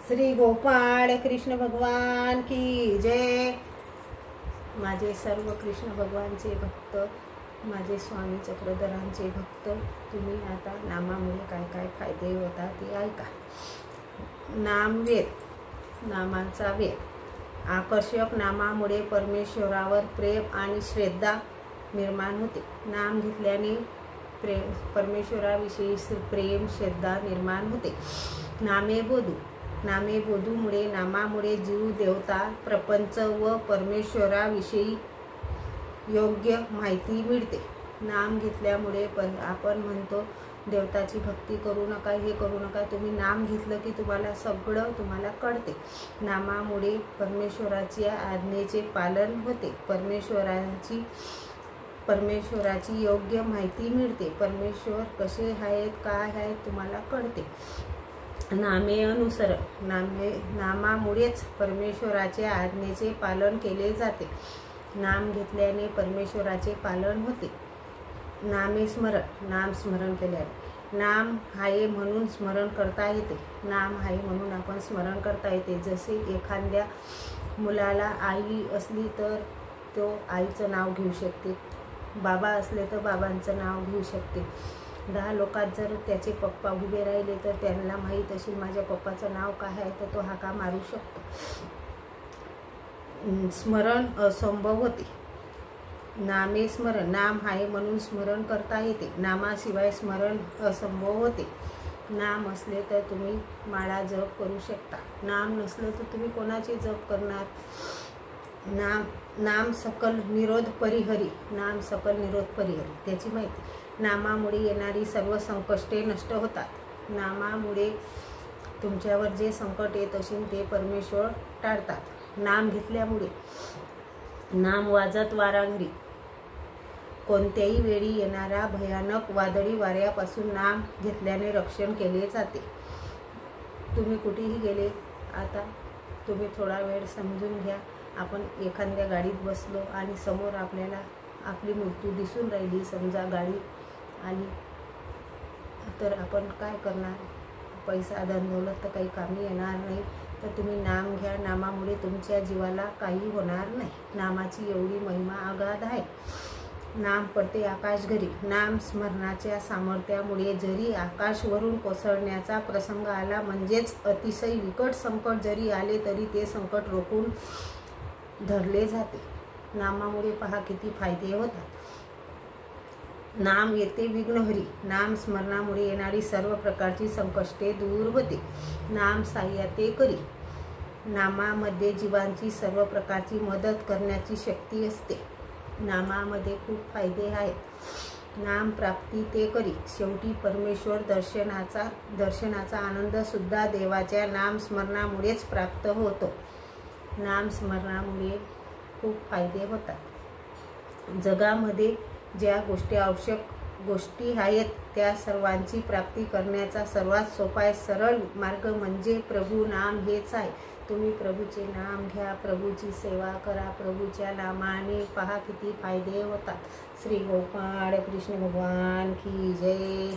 श्री गोपाळ कृष्ण भगवान की जय। माझे सर्व कृष्ण भगवानचे भक्त, माझे स्वामी चक्रधरांचे भक्त, तुम्ही आता नामामुळे काय काय फायदे होतात ते ऐका। नामवेद, नामाचा वेद। आकर्षक नामामुळे परमेश्वरावर प्रेम आणि श्रद्धा निर्माण होते। नाम घेतल्याने परमेश्वराविषयी प्रेम श्रद्धा निर्माण होते। नामे बोधू, नामे बोधूमुळे नामामुळे जीव देवता प्रपंच व परमेश्वराविषयी योग्य माहिती मिळते। नाम घेतल्यामुळे आपण म्हणतो देवताची भक्ती करू नका, हे करू नका, तुम्ही नाम घेतलं की तुम्हाला सगळं तुम्हाला कळते। नामामुळे परमेश्वराच्या आज्ञेचे पालन होते। परमेश्वराची योग्य माहिती मिळते। परमेश्वर कसे आहेत, काय आहेत तुम्हाला कळते। नामे अनुसरण, नामामुळेच परमेश्वराच्या आज्ञेचे पालन केले जाते। नाम घेतल्याने परमेश्वराचे पालन होते। नामे स्मरण, नाम स्मरण केल्याने नाम आहे म्हणून स्मरण करता येते। नाम आहे म्हणून आपण स्मरण करता येते। जसे एखाद्या मुलाला आई असली तर तो आईचं नाव घेऊ शकते, बाबा असले तर बाबांचं नाव घेऊ शकते। 10 लोकात जर त्याचे पप्पा उभे राहिले तर त्यांना माहीत असेल माझ्या पप्पाचं नाव काय आहे, तर तो हाका मारू शकतो। स्मरण असंभव होते। नामे स्मरण, नाम आहे म्हणून स्मरण करता येते। नामाशिवाय स्मरण असंभव होते। नाम असले तर तुम्ही माळा जप करू शकता, नाम नसलं तर तुम्ही कोणाचे जप करणार। नाम सकल निरोध परिहरी, नाम सकल निरोध परिहरी त्याची माहिती। नामामुळे येणारी सर्व संकष्टे नष्ट होतात। नामामुळे तुमच्यावर जे संकट येत असेल ते परमेश्वर टाळतात। नाम घेतल्यामुळे नाम वाजत वारांगरी, कोणत्याही वेळी येणाऱ्या भयानक वादळी वाऱ्यापासून नाम घेतल्याने रक्षण केले जाते। तुम्ही कुठेही गेले, आता तुम्ही थोडा वेळ समजून घ्या। आपण एखाद्या गाडीत बसलो आणि समोर आपल्याला आपली मृत्यू दिसून राहिली, समजा गाडी आली, तर आपण काय करणार? पैसा धनदौलत तर काही कामी येणार नाही, तर तुम्ही नाम घ्या। नामामुळे तुमच्या जीवाला काही होणार नाही। नामाची एवढी महिमा अगाध आहे। नाम पडते आकाश घरी, नाम स्मरणाच्या सामर्थ्यामुळे जरी आकाशवरून कोसळण्याचा प्रसंग आला, म्हणजेच अतिशय विकट संकट जरी आले तरी ते संकट रोखून धरले जाते। नामामुळे पहा किती फायदे होतात। नाम येते विघ्नहरी, नाम स्मरणामुळे येणारी सर्व प्रकारची संकष्टे दूर होते। नाम सहाय्यते करी, नामामध्ये जीवांची सर्व प्रकारची मदत करण्याची शक्ती असते। नामामध्ये खूप फायदे आहेत। नाम प्राप्ती ते करी, शेवटी परमेश्वर दर्शनाचा आनंद सुद्धा देवाच्या नाम स्मरणामुळेच प्राप्त होतो। नाम स्मरणामुळे खूप फायदे होतात। जगामध्ये ज्या आवश्यक गोष्टी आहेत त्या सर्वांची प्राप्ती करण्याचा सर्वात सोपा सरळ मार्ग म्हणजे प्रभू नाम हेच आहे। तुम्ही प्रभूचे नाम घ्या, प्रभूची सेवा करा, प्रभूच्या नामाने पहा किती फायदे होतात। श्री गोपाळ कृष्ण भगवान की जय।